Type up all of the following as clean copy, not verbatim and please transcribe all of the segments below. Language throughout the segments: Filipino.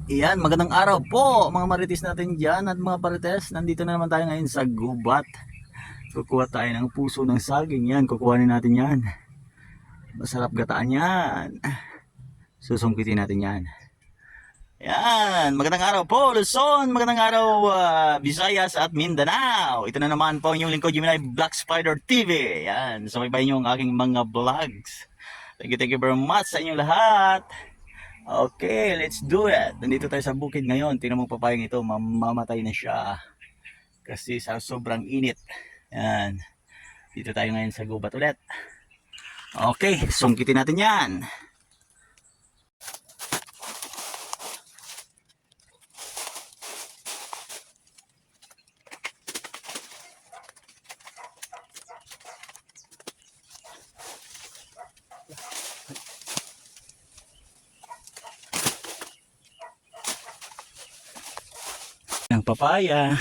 Iyan, magandang araw po mga marites natin dyan at mga parites. Nandito na naman tayo ngayon sa gubat. Kukuha tayo ng puso ng saging. Yan, kukuhanin natin yan. Masarap gataan yan. Susungkitin natin yan. Yan, magandang araw po Luzon, magandang araw Visayas at Mindanao. Ito na naman po ang inyong lingkod, Gemini Black Spider TV. Yan, sumaybayin nyo ang aking mga vlogs. Thank you very much sa inyong lahat. Okay, let's do it. Nandito tayo sa bukid ngayon. Tingnan mo papayang ito, mamamatay na siya. Kasi sa sobrang init. Yan. Dito tayo ngayon sa gubat ulit. Okay, sungkitin natin yan. Ng papaya.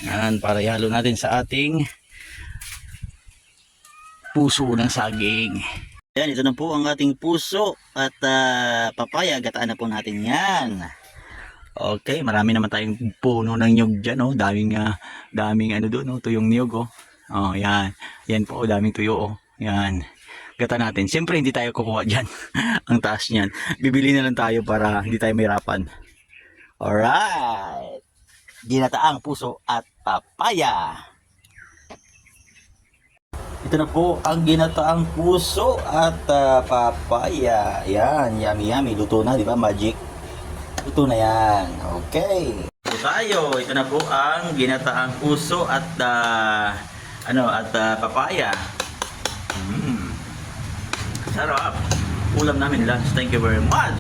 Yan, para ihalo natin sa ating puso ng saging. Yan, ito na po ang ating puso at papaya. Gataan na po natin yan. Okay, marami naman tayong puno ng nyug dyan. Oh. Daming ano doon, oh, tuyong niyog. Oh. Oh, yan. Yan po, daming tuyo. Oh. Yan. Gata natin. Siyempre, hindi tayo kukuha dyan. Ang taas niyan. Bibili na lang tayo para hindi tayo mahirapan. Alright. Ginataang puso at papaya. Ito na po ang ginataang puso at papaya. Yan, yummy. Luto na, di ba? Magic. Luto na yan. Okay. Ito tayo. Ito na po ang ginataang puso at papaya. Sarap. Ulam namin lunch. Thank you very much.